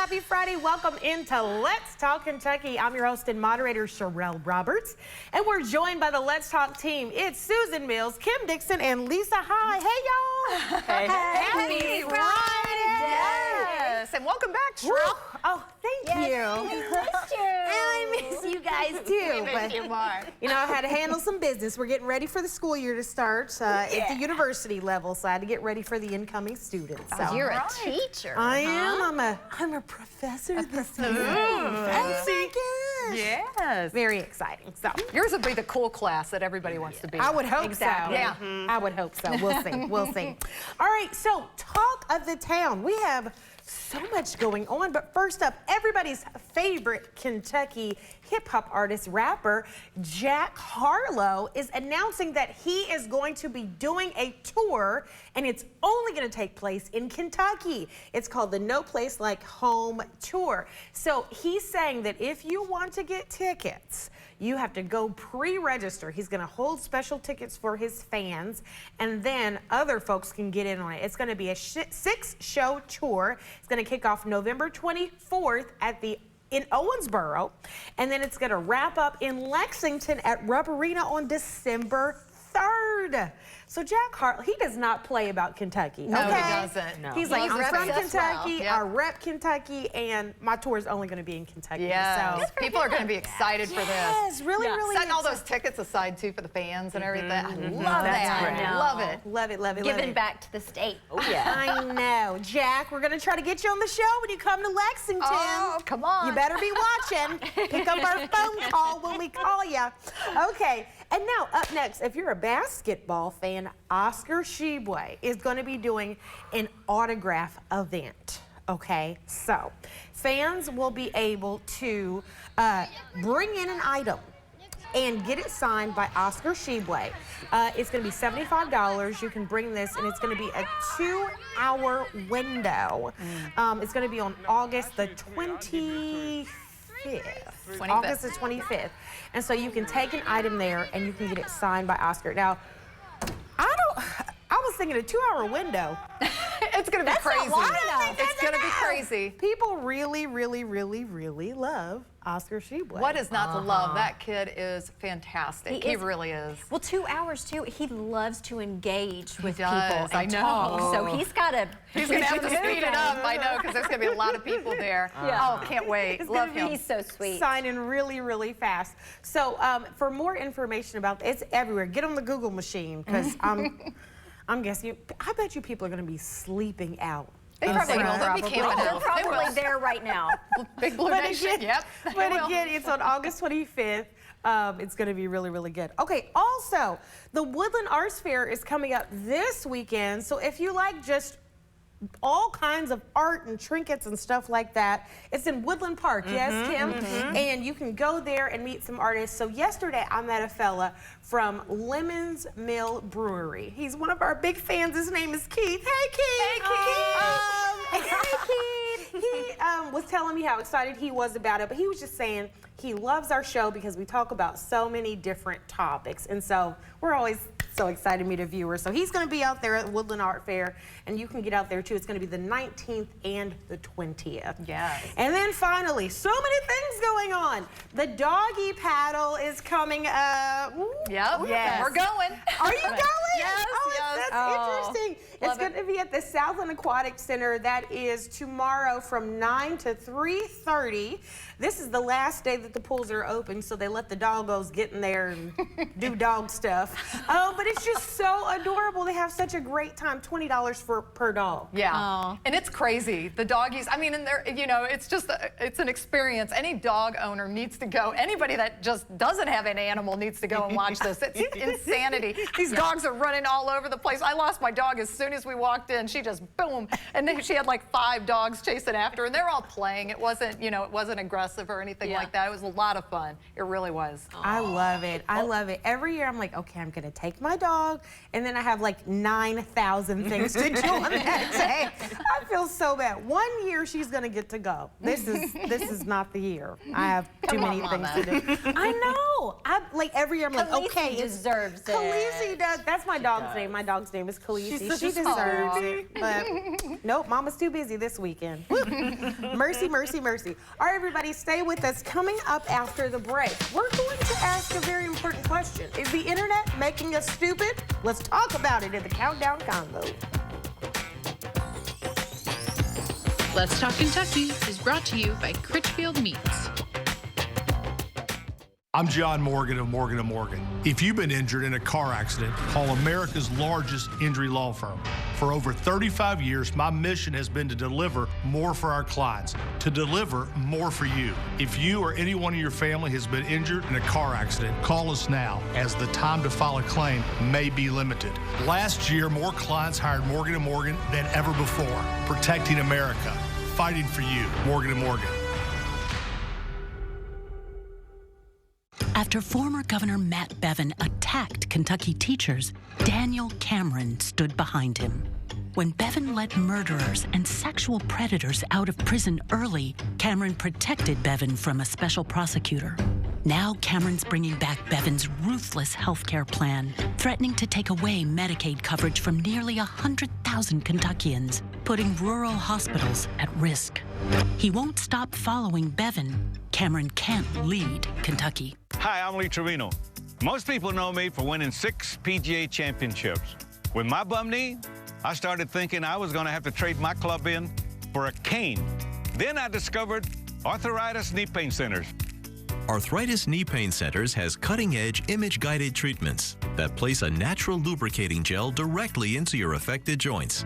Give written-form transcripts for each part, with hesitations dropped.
Happy Friday. Welcome into Let's Talk Kentucky. I'm your host and moderator, Sherelle Roberts. And we're joined by the Let's Talk team. It's Susan Mills, Kim Dixon, and Lisa High. Hey, y'all. Hey. Happy Friday. Yes, and welcome back, Sherelle. Oh, thank you. I miss you guys too. But you are. You know, I had to handle some business. We're getting ready for the school year to start at the university level, so I had to get ready for the incoming students. So. You're a teacher. I am. I'm a professor this year. Fancy. Yes. Very exciting. So Yours would be the cool class that everybody wants to be. I would hope Exactly. so. Yeah. I would hope so. We'll see. We'll see. All right. So talk of the town. We have so much going on, but first up, everybody's favorite Kentucky hip-hop artist, rapper, Jack Harlow, is announcing that he is going to be doing a tour, and it's only going to take place in Kentucky. It's called the No Place Like Home Tour. So he's saying that if you want to get tickets, you have to go pre-register. He's going to hold special tickets for his fans, and then other folks can get in on it. It's going to be a 6-show tour. It's going to kick off November 24th in Owensboro, and then it's going to wrap up in Lexington at Rupp Arena on December 3rd. So Jack Harlow, he does not play about Kentucky. No, okay? he doesn't. No. He's like, He I'm from reps us well. Kentucky, Yep. I rep Kentucky, and my tour is only going to be in Kentucky. Yes. So. People are going to be excited for this. Yes, really, really Setting all excited. those tickets aside, too, for the fans and everything. I love That's that. great. Love it. Love it, love it, love Giving it. back to the state. Oh, yeah. I know. Jack, we're going to try to get you on the show when you come to Lexington. Oh, come on. You better be watching. Pick up our phone call when we call you. Okay, and now up next, if you're a basketball fan, Oscar Tshiebwe is going to be doing an autograph event. Okay, so fans will be able to bring in an item and get it signed by Oscar Tshiebwe. It's going to be $75. You can bring this, and it's going to be a 2-hour window. It's going to be on August the 25th. August the 25th. And so you can take an item there, and you can get it signed by Oscar. Now, I was thinking a 2-hour window. It's going to be crazy. I don't think It's that's going to be enough. crazy. People really, really, really, really love Oscar Tshiebwe. What is not to love? That kid is fantastic. He is. really is. Well, 2 hours too. He loves to engage with does, people I and know. talk. So he's got to. He's going to have to speed it up, I know, because there's going to be a lot of people there. Oh, can't wait. It's Love gonna him. be He's so sweet. signing really, really fast. So for more information about it's everywhere. Get on the Google machine, because I'm guessing. I bet you people are going to be sleeping out. They probably will. They'll be camping They're out. probably there right now. Big Blue Nation, yep. But They will. again, it's on August 25th. It's going to be really, really good. Okay, also, the Woodland Arts Fair is coming up this weekend. So if you like just all kinds of art and trinkets and stuff like that, it's in Woodland Park, yes, Kim? And you can go there and meet some artists. So yesterday, I met a fella from Lemon's Mill Brewery. He's one of our big fans. His name is Keith. Hey, Keith! Hey, Keith! Hey, Keith! He was telling me how excited he was about it, but he was just saying he loves our show because we talk about so many different topics. And so we're always so excited to meet a viewer. So he's going to be out there at the Woodland Art Fair, and you can get out there too. It's going to be the 19th and the 20th. Yes. And then finally, so many things going on. The doggy paddle is coming up. Ooh, Yep. yes. We're going. Are you going? Yes, Oh, yes. that's interesting. It's love going to be at the Southland Aquatic Center. That is tomorrow from 9 to 3:30. This is the last day that the pools are open, so they let the doggos get in there and do dog stuff. But it's just so adorable. They have such a great time. $20 per dog. Yeah. Aw. And it's crazy. The doggies, I mean, and they're, you know, it's just, it's an experience. Any dog owner needs to go. Anybody that just doesn't have an animal needs to go and watch this. It's insanity. These dogs are running all over the place. I lost my dog as soon as we walked in. She just, boom. And then she had like 5 dogs chasing after her, and they're all playing. It wasn't, you know, it wasn't aggressive or anything like that. It was a lot of fun. It really was. I love it. I love it. Every year I'm like, okay, I'm going to take my dog, and then I have like 9,000 things to do on that day. I feel so bad. One year she's going to get to go. This is not the year. I have too many things to do. I know. cool. I like every year I'm like, Khaleesi okay, deserves it. Khaleesi does. That's my dog's name. My dog's name is Khaleesi. She's such She a deserves sweetie. it. But nope, Mama's too busy this weekend. Mercy, mercy, mercy. All right, everybody, stay with us. Coming up after the break, we're going to ask a very important question. Is the internet making us stupid? Let's talk about it in the Countdown Convo. Let's Talk Kentucky is brought to you by Critchfield Meats. I'm John Morgan of Morgan & Morgan. If you've been injured in a car accident, call America's largest injury law firm. For over 35 years, my mission has been to deliver more for our clients, to deliver more for you. If you or anyone in your family has been injured in a car accident, call us now, as the time to file a claim may be limited. Last year, more clients hired Morgan & Morgan than ever before, protecting America, fighting for you. Morgan & Morgan. After former Governor Matt Bevin attacked Kentucky teachers, Daniel Cameron stood behind him. When Bevin let murderers and sexual predators out of prison early, Cameron protected Bevin from a special prosecutor. Now Cameron's bringing back Bevin's ruthless health care plan, threatening to take away Medicaid coverage from nearly 100,000 Kentuckians, putting rural hospitals at risk. He won't stop following Bevin. Cameron can't lead Kentucky. Hi, I'm Lee Trevino. Most people know me for winning 6 PGA championships. With my bum knee, I started thinking I was going to have to trade my club in for a cane. Then I discovered Arthritis Knee Pain Centers. Arthritis Knee Pain Centers has cutting-edge image-guided treatments that place a natural lubricating gel directly into your affected joints.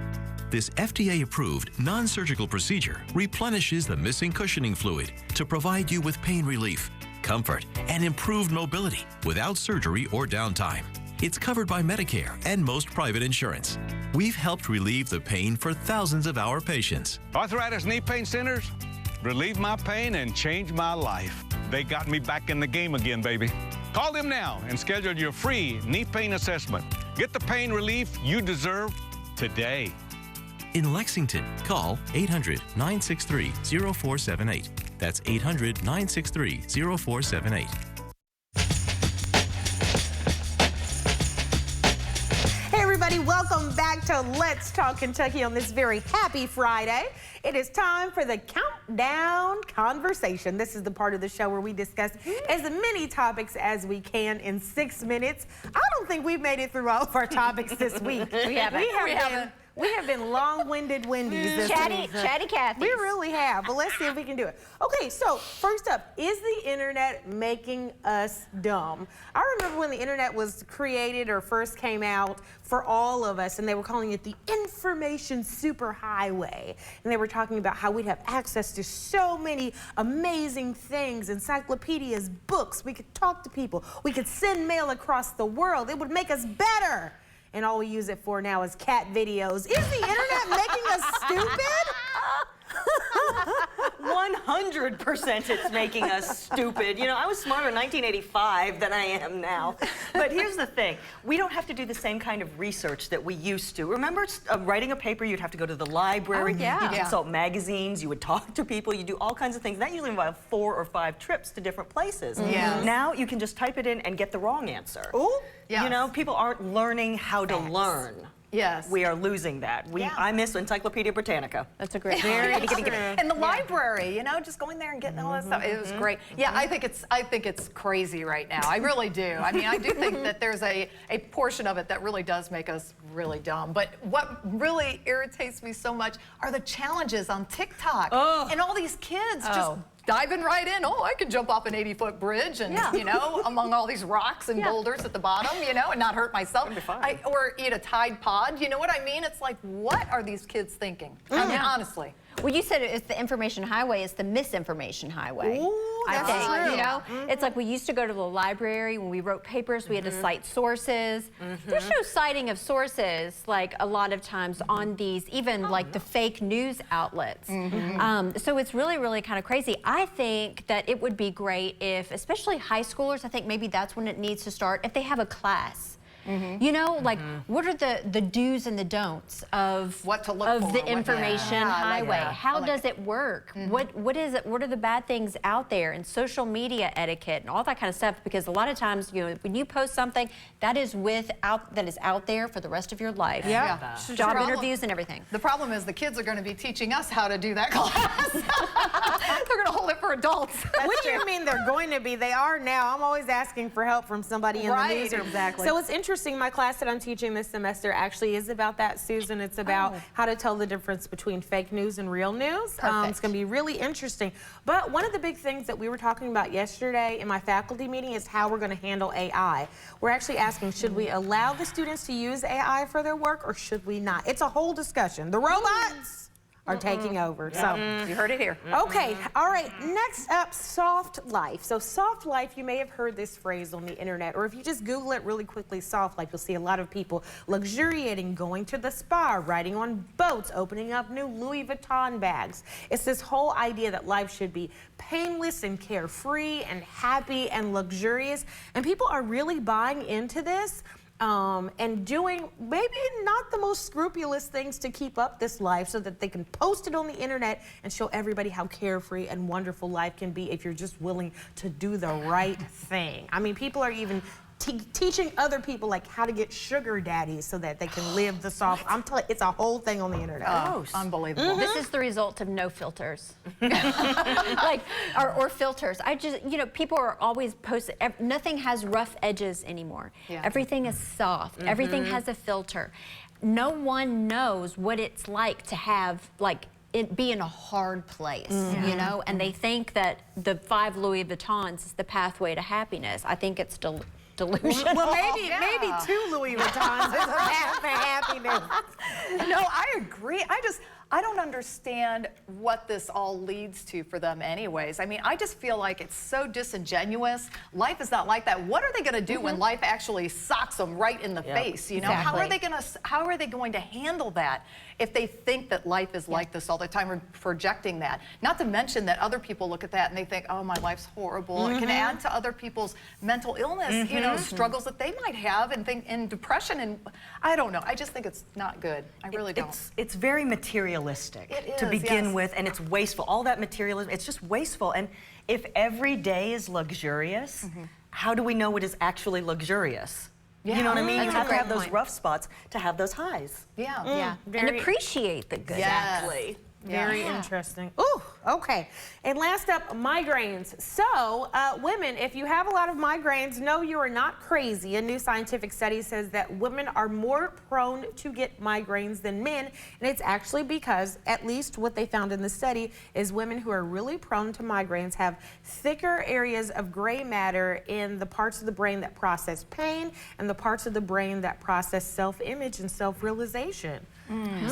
This FDA-approved, non-surgical procedure replenishes the missing cushioning fluid to provide you with pain relief, comfort, and improved mobility without surgery or downtime. It's covered by Medicare and most private insurance. We've helped relieve the pain for thousands of our patients. Arthritis Knee Pain Centers relieved my pain and changed my life. They got me back in the game again, baby. Call them now and schedule your free knee pain assessment. Get the pain relief you deserve today. In Lexington, call 800-963-0478. That's 800-963-0478. Hey everybody, welcome back to Let's Talk Kentucky on this very happy Friday. It is time for the Countdown Conversation. This is the part of the show where we discuss as many topics as we can in 6 minutes. I don't think we've made it through all of our topics this week. We haven't. We have been long-winded Wendy's this week. Chatty Cathy. We really have, but let's see if we can do it. Okay, so first up, is the internet making us dumb? I remember when the internet was created or first came out for all of us, and they were calling it the information superhighway. And they were talking about how we'd have access to so many amazing things, encyclopedias, books. We could talk to people. We could send mail across the world. It would make us better. And all we use it for now is cat videos. Is the internet making us stupid? 100% it's making us stupid. You know, I was smarter in 1985 than I am now. But here's the thing. We don't have to do the same kind of research that we used to. Remember writing a paper, you'd have to go to the library. Oh, yeah. You'd consult magazines. You would talk to people. You do all kinds of things. That usually involved 4 or 5 trips to different places. Yes. Now you can just type it in and get the wrong answer. Ooh. Yes. You know, people aren't learning how to learn. Yes. We are losing that. I miss Encyclopedia Britannica. That's a great Very point. true. And the library, you know, just going there and getting all that stuff. It was great. Yeah, I think it's crazy right now. I really do. I mean, I do think that there's a portion of it that really does make us really dumb. But what really irritates me so much are the challenges on TikTok. And all these kids just diving right in. Oh, I can jump off an 80-foot bridge and, you know, among all these rocks and boulders at the bottom, you know, and not hurt myself. Or eat a Tide Pod. You know what I mean? It's like, what are these kids thinking? I mean, honestly. Well, you said it's the information highway, it's the misinformation highway. Ooh, I that's think, true. you know? It's like we used to go to the library when we wrote papers, we had to cite sources. There's no citing of sources, like a lot of times on these, even like the fake news outlets. So it's really, really kind of crazy. I think that it would be great if, especially high schoolers, I think maybe that's when it needs to start, if they have a class You know, like what are the do's and the don'ts of What to look of for, the what- information Yeah, I like highway? that. How I like does it work? What is it? What are the bad things out there? And social media etiquette and all that kind of stuff. Because a lot of times, you know, when you post something that is out there for the rest of your life. Yeah. Job Problem- interviews and everything. The problem is the kids are going to be teaching us how to do that class. They're going to hold it for adults. What do you mean they're going to be? They are now. I'm always asking for help from somebody in the Right, newsroom. exactly. So it's interesting. My class that I'm teaching this semester actually is about that, Susan. It's about how to tell the difference between fake news and real news. It's Perfect. going to be really interesting. But one of the big things that we were talking about yesterday in my faculty meeting is how we're going to handle AI. We're actually asking, should we allow the students to use AI for their work or should we not? It's a whole discussion. The robots are taking over. So. You heard it here. Okay, all right, next up, soft life. So soft life, you may have heard this phrase on the internet, or if you just Google it really quickly, soft life, you'll see a lot of people luxuriating, going to the spa, riding on boats, opening up new Louis Vuitton bags. It's this whole idea that life should be painless and carefree and happy and luxurious, and people are really buying into this. And doing maybe not the most scrupulous things to keep up this life so that they can post it on the internet and show everybody how carefree and wonderful life can be if you're just willing to do the right thing. I mean, people are even teaching other people like how to get sugar daddies so that they can live the soft. I'm telling you, it's a whole thing on the internet. Unbelievable. This is the result of no filters. or filters. I just, you know, people are always posting, nothing has rough edges anymore. Yeah. Everything is soft. Everything has a filter. No one knows what it's like to have, like, it be in a hard place, you know? And they think that the 5 Louis Vuittons is the pathway to happiness. I think it's delusional. Well, maybe 2 Louis Vuittons is a path to happiness. No, I agree. I don't understand what this all leads to for them anyways. I mean, I just feel like it's so disingenuous. Life is not like that. What are they going to do when life actually socks them right in the face? You know, how are they going to handle that if they think that life is like this all the time, or projecting that? Not to mention that other people look at that and they think, oh, my life's horrible. It can add to other people's mental illness, you know, struggles that they might have, and depression, and I don't know. I just think it's not good. I really don't. It's very materialistic It to is, begin yes. with, and it's wasteful. All that materialism, it's just wasteful. And if every day is luxurious, how do we know what is actually luxurious? You know what I mean? That's You a have to great have those point. rough spots to have those highs. Yeah. And appreciate the good. Yes. Very interesting. Ooh, okay. And last up, migraines. So, women, if you have a lot of migraines, no, you are not crazy. A new scientific study says that women are more prone to get migraines than men, and it's actually because, at least what they found in the study, is women who are really prone to migraines have thicker areas of gray matter in the parts of the brain that process pain and the parts of the brain that process self-image and self-realization.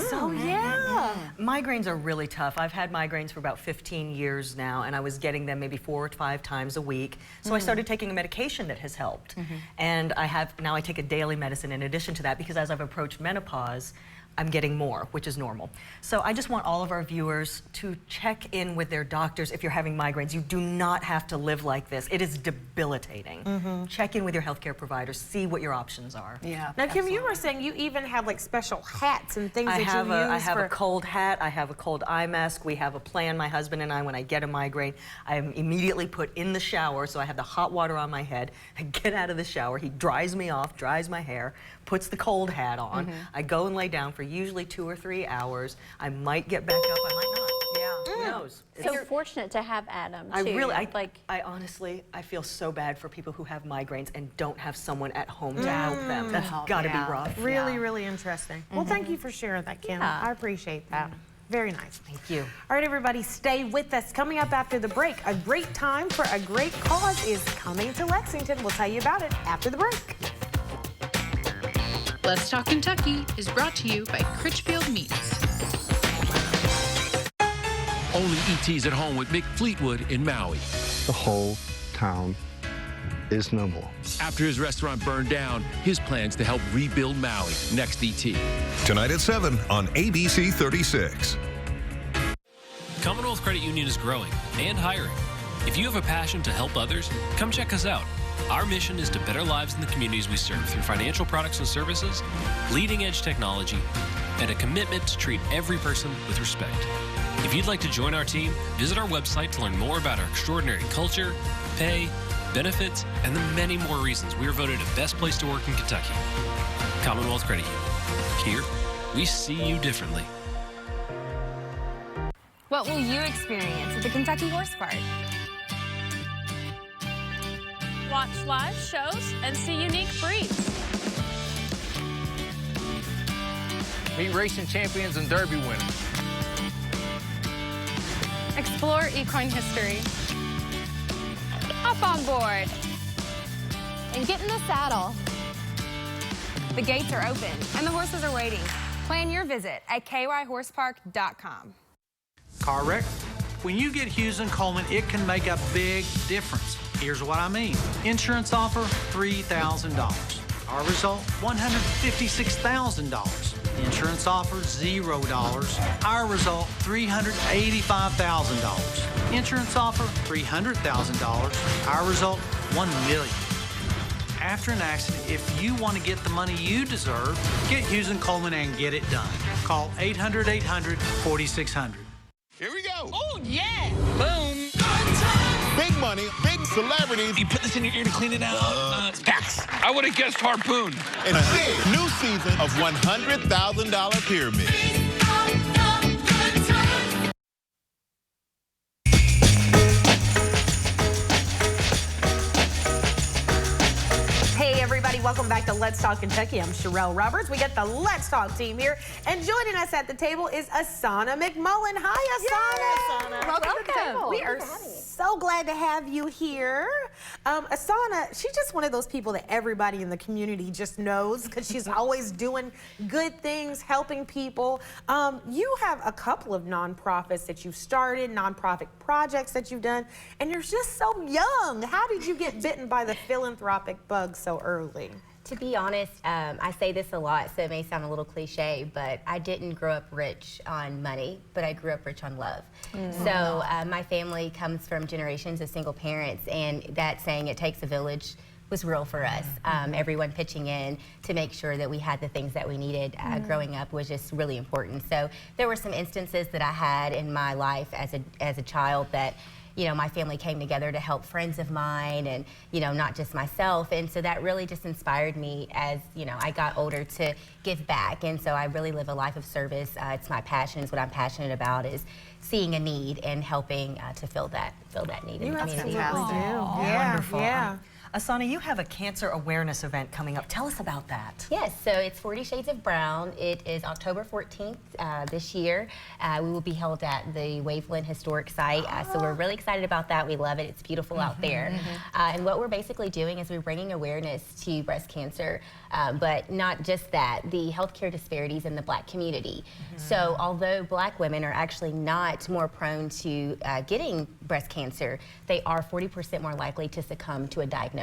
So, yeah. Migraines are really tough. I've had migraines for about 15 years now, and I was getting them maybe 4 or 5 times a week. So I started taking a medication that has helped. And now I take a daily medicine in addition to that, because as I've approached menopause, I'm getting more, which is normal. So I just want all of our viewers to check in with their doctors if you're having migraines. You do not have to live like this. It is debilitating. Check in with your healthcare providers, see what your options are. Yeah. Now, Kim, you were saying you even have like special hats and things that you use I have for... a cold hat, I have a cold eye mask, we have a plan, my husband and I, when I get a migraine, I am immediately put in the shower, so I have the hot water on my head, I get out of the shower, he dries me off, dries my hair, puts the cold hat on, I go and lay down for usually 2 or 3 hours, I might get back up, I might not. Yeah. Who knows? So fortunate to have Adam, too. I honestly, I feel so bad for people who have migraines and don't have someone at home to help them. That's gotta be rough. Really, really interesting. Well, thank you for sharing that, Kim. Yeah. I appreciate that. Very nice. Thank you. All right, everybody, stay with us. Coming up after the break, a great time for a great cause is coming to Lexington. We'll tell you about it after the break. Let's Talk Kentucky is brought to you by Critchfield Meats. Only ET's at home with Mick Fleetwood in Maui. The whole town is no more. After his restaurant burned down, his plans to help rebuild Maui. Next, ET. Tonight at 7 on ABC 36. Commonwealth Credit Union is growing and hiring. If you have a passion to help others, come check us out. Our mission is to better lives in the communities we serve through financial products and services, leading-edge technology, and a commitment to treat every person with respect. If you'd like to join our team, visit our website to learn more about our extraordinary culture, pay, benefits, and the many more reasons we are voted the best place to work in Kentucky. Commonwealth Credit Union. Here, we see you differently. What will you experience at the Kentucky Horse Park? Watch live shows and see unique breeds. Meet racing champions and Derby winners. Explore equine history. Hop on board. And get in the saddle. The gates are open and the horses are waiting. Plan your visit at kyhorsepark.com. Car wreck? When you get Hughes & Coleman, it can make a big difference. Here's what I mean. Insurance offer, $3,000. Our result, $156,000. Insurance offer, $0. Our result, $385,000. Insurance offer, $300,000. Our result, $1 million. After an accident, if you want to get the money you deserve, get Hughes & Coleman and get it done. Call 800-800-4600. Here we go. Oh, yeah. Boom. Big money, big celebrities. You put this in your ear to clean it out. Pax. I would have guessed harpoon. And a big new season of $100,000 Pyramid. Hey everybody, welcome back to Let's Talk Kentucky. I'm Sherelle Roberts. We got the Let's Talk team here. And joining us at the table is Asana McMullen. Hi, Asana. Asana. Welcome to the table. We are so glad to have you here. Asana, she's just one of those people that everybody in the community just knows because she's always doing good things, helping people. You have a couple of nonprofits that you've started, nonprofit projects that you've done, and you're just so young. How did you get bitten by the philanthropic bug so early? To be honest, I say this a lot, so it may sound a little cliche, but I didn't grow up rich on money, but I grew up rich on love. So my family comes from generations of single parents, and that saying, it takes a village, was real for us. Everyone pitching in to make sure that we had the things that we needed growing up was just really important. So there were some instances that I had in my life as a child that, you know, my family came together to help friends of mine and, you know, not just myself. And so that really just inspired me as, you know, I got older to give back. And so I really live a life of service. It's my passion. It's what I'm passionate about, is seeing a need and helping to fill that need in the community. Yeah, wonderful. Yeah. Asana, you have a cancer awareness event coming up. Tell us about that. Yes, so it's 40 Shades of Brown. It is October 14th this year. We will be held at the Waveland Historic Site, so we're really excited about that. We love it. It's beautiful out there. And what we're basically doing is we're bringing awareness to breast cancer, but not just that, the healthcare disparities in the Black community. So although Black women are actually not more prone to getting breast cancer, they are 40% more likely to succumb to a diagnosis.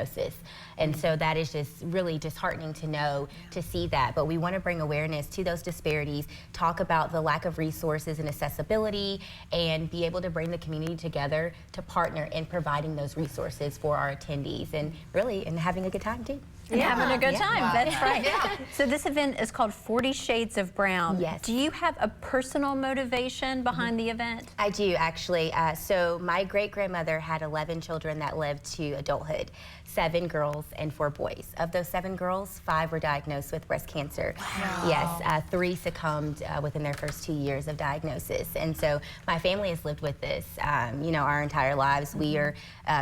And so that is just really disheartening to know, to see that. But we want to bring awareness to those disparities, talk about the lack of resources and accessibility, and be able to bring the community together to partner in providing those resources for our attendees, and really having a good time too. And having a good time, Wow. that's right. So this event is called 40 Shades of Brown. Yes. Do you have a personal motivation behind the event? I do, actually. So my great-grandmother had 11 children that lived to adulthood, 7 girls and 4 boys. Of those 7 girls, 5 were diagnosed with breast cancer. Wow. Yes, 3 succumbed within their first 2 years of diagnosis. And so my family has lived with this, you know, our entire lives. We are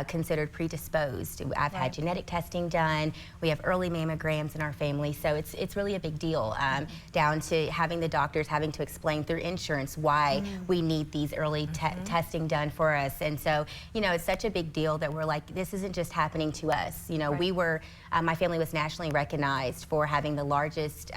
considered predisposed. I've had genetic testing done. We have early mammograms in our family, so it's really a big deal, down to having the doctors having to explain through insurance why we need these early testing done for us. And so, you know, it's such a big deal that we're like, this isn't just happening to us. You know, we were, my family was nationally recognized for having the largest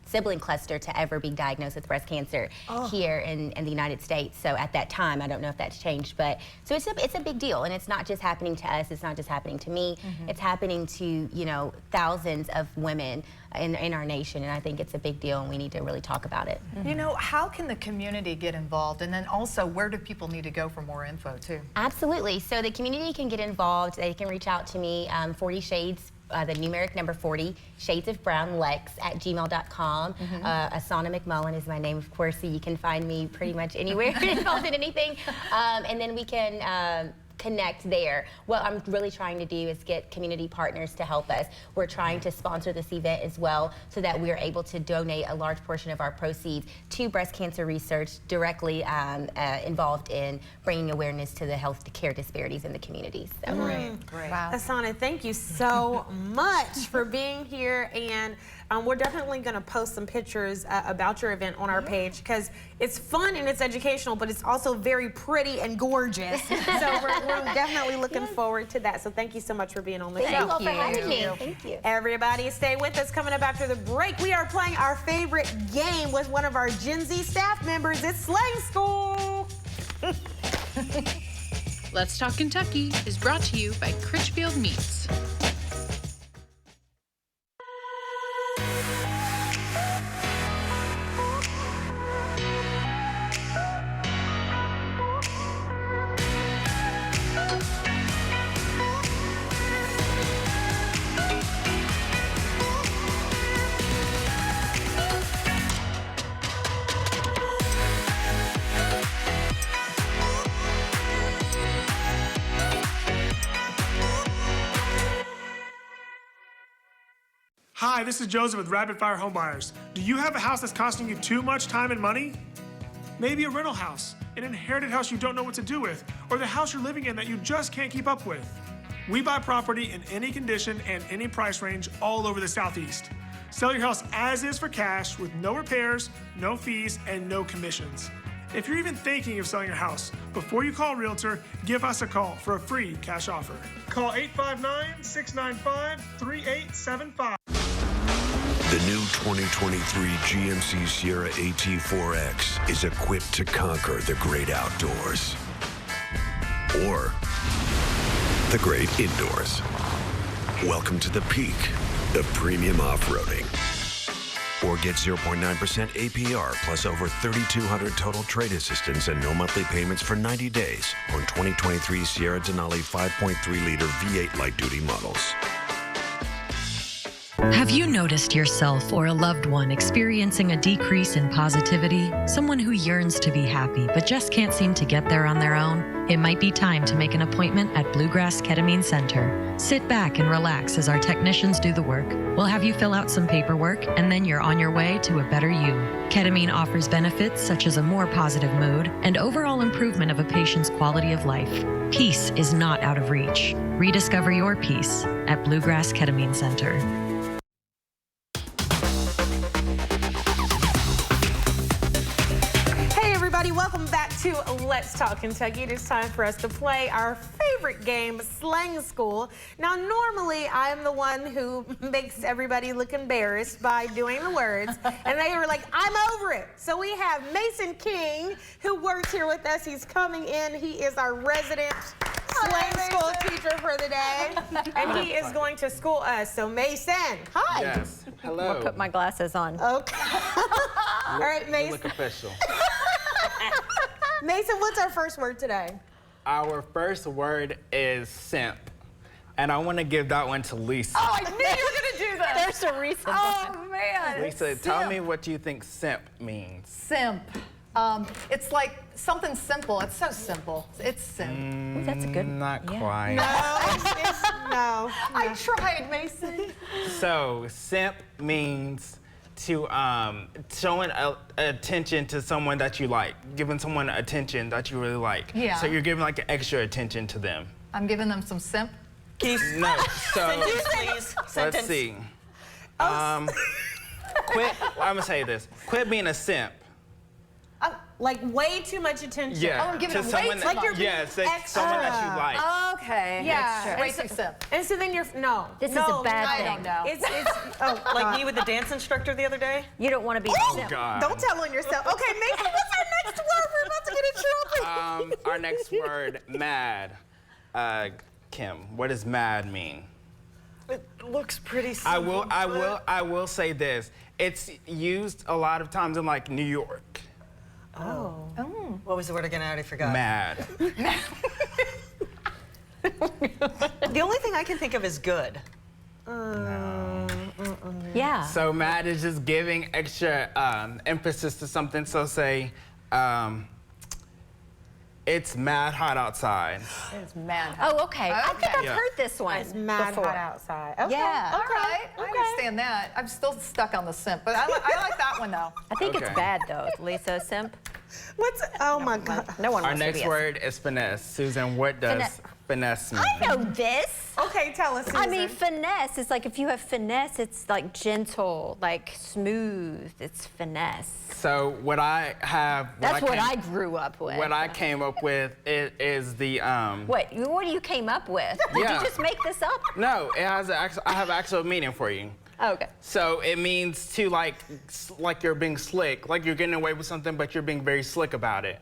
sibling cluster to ever be diagnosed with breast cancer here in the United States. So at that time, I don't know if that's changed, but so it's a big deal, and it's not just happening to us, it's not just happening to me, it's happening to, you know, thousands of women in our nation, and I think it's a big deal, and we need to really talk about it. You know, how can the community get involved, and then also where do people need to go for more info too? Absolutely. So the community can get involved. They can reach out to me, 40 Shades, the numeric number 40, Shades of Brown Lex at gmail.com. Asana McMullen is my name, of course, so you can find me pretty much anywhere involved in anything. And then we can connect there. What I'm really trying to do is get community partners to help us. We're trying to sponsor this event as well so that we're able to donate a large portion of our proceeds to breast cancer research directly involved in bringing awareness to the health care disparities in the communities. So. Great. Wow. Asana, thank you so much for being here, and we're definitely going to post some pictures about your event on our page because it's fun and it's educational, but it's also very pretty and gorgeous. So we're definitely looking forward to that. So thank you so much for being on the show. Thank you for having me. Thank you. Everybody stay with us. Coming up after the break, we are playing our favorite game with one of our Gen Z staff members. It's Slang School. Let's Talk Kentucky is brought to you by Critchfield Meats. Hi, this is Joseph with Rapid Fire Home Buyers. Do you have a house that's costing you too much time and money? Maybe a rental house, an inherited house you don't know what to do with, or the house you're living in that you just can't keep up with. We buy property in any condition and any price range all over the Southeast. Sell your house as is for cash with no repairs, no fees, and no commissions. If you're even thinking of selling your house, before you call a realtor, give us a call for a free cash offer. Call 859-695-3875. The new 2023 GMC Sierra AT4X is equipped to conquer the great outdoors. Or the great indoors. Welcome to the peak of premium off-roading. Or get 0.9% APR plus over 3,200 total trade assistance and no monthly payments for 90 days on 2023 Sierra Denali 5.3-liter V8 light-duty models. Have you noticed yourself or a loved one experiencing a decrease in positivity? Someone who yearns to be happy but just can't seem to get there on their own? It might be time to make an appointment at Bluegrass Ketamine Center. Sit back and relax as our technicians do the work. We'll have you fill out some paperwork, and then you're on your way to a better you. Ketamine offers benefits such as a more positive mood and overall improvement of a patient's quality of life. Peace is not out of reach. Rediscover your peace at Bluegrass Ketamine Center. Welcome back to Let's Talk Kentucky. It is time for us to play our favorite game, Slang School. Now, normally I'm the one who makes everybody look embarrassed by doing the words, and they were like, I'm over it. So we have Mason King, who works here with us. He's coming in. He is our resident Slang School teacher for the day, and he is going to school us. So Mason, hi. Yes, hello. I'll put my glasses on. Okay. All right, Mason. You look official. Mason, what's our first word today? Our first word is simp. And I want to give that one to Lisa. Oh, I knew you were going to do that. There's a reason. Oh, man. Lisa, tell me what you think simp means. Simp. It's like something simple. It's so simple. It's simp. Ooh, that's a good one. Not quite. No. I tried, Mason. So, simp means to showing attention to someone that you like, giving someone attention that you really like. Yeah. So you're giving like extra attention to them. I'm giving them some simp. No. So Please. let's see. Quit. I'm gonna say this. Quit being a simp. like way too much attention. Yeah. Oh, I'm giving to them someone way too much. that, yes, it's someone that you like. Okay. Yeah. Extra. Way too simp. And so then you're no. This is no, a bad I thing. don't know. It's Like me with the dance instructor the other day? You don't want to be Oh, simp. God. Don't tell on yourself. Okay, Mason, what's our next word? We're about to get in trouble. Our next word, mad. Kim, what does mad mean? It looks pretty simple. I will say this. It's used a lot of times in like New York. Oh. What was the word again? I already forgot. Mad. The only thing I can think of is good. Yeah. So mad is just giving extra emphasis to something. So say, it's mad hot outside. It's mad. Oh, okay. I think I've Yeah. heard this one It's mad before. hot outside. Okay. Yeah. All right. I understand that. I'm still stuck on the simp, but I like that one though. I think it's Okay. bad though, Lisa, simp. What's oh my God. No one Our wants to next be a word is finesse. Susan, what does finesse mean? I know this. Okay, tell us. I mean, Susan. finesse is like if you have finesse, it's like gentle, like smooth. It's finesse. So what I have. That's what I grew up with. What I came up with is the. What do you came up with? Did Yeah. you just make this up? No, it has I have actual meaning for you. Oh, okay. So it means to like you're being slick, like you're getting away with something, but you're being very slick about it.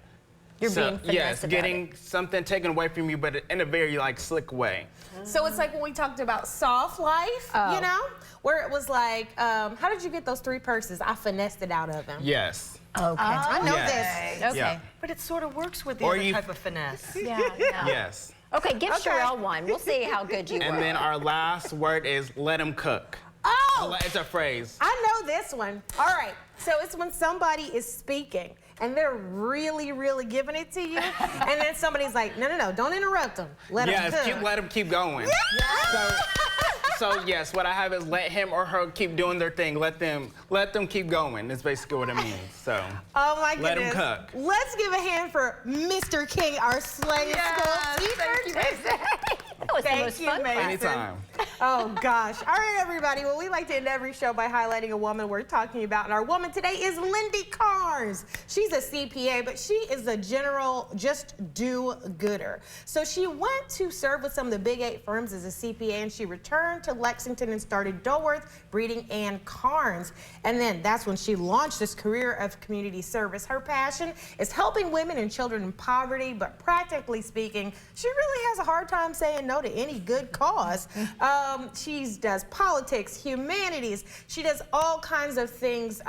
You're being finesse yes, about getting something taken away from you, but in a very like slick way. So it's like when we talked about soft life, Oh. you know, where it was like, how did you get those 3 purses? I finessed it out of him. Yes. Okay. I know Yes. this. Okay. Yeah. But it sort of works with the Or other you- type of finesse. Yeah. Yes. Okay, give Sherelle one. We'll see how good you And were. then our last word is let him cook. Oh, It's a phrase. I know this one. All right. So it's when somebody is speaking and they're really, really giving it to you, and then somebody's like, no, don't interrupt them. Let them cook. Let him keep going. So yes, what I have is let him or her keep doing their thing. Let them keep going. That's basically what it means. So. Oh my goodness. Let him cook. Let's give a hand for Mr. King, our slang school teacher. That was the most fun Mason. Anytime. Oh gosh. All right, everybody. Well, we like to end every show by highlighting a woman we're talking about. And our woman today is Lindy Carnes. She's a CPA, but she is a general just do-gooder. So she went to serve with some of the big 8 firms as a CPA, and she returned to Lexington and started Dilworth, Breeding, and Carnes. And then that's when she launched this career of community service. Her passion is helping women and children in poverty, but practically speaking, she really has a hard time saying no to any good cause. She does politics, humanities. She does all kinds of things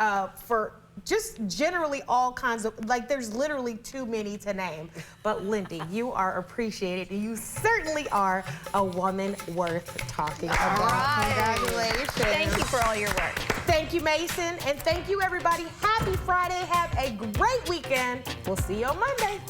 for just generally all kinds of, like there's literally too many to name. But Lindy, you are appreciated. You certainly are a woman worth talking about. right. Congratulations. Thank you for all your work. Thank you, Mason. And thank you, everybody. Happy Friday. Have a great weekend. We'll see you on Monday.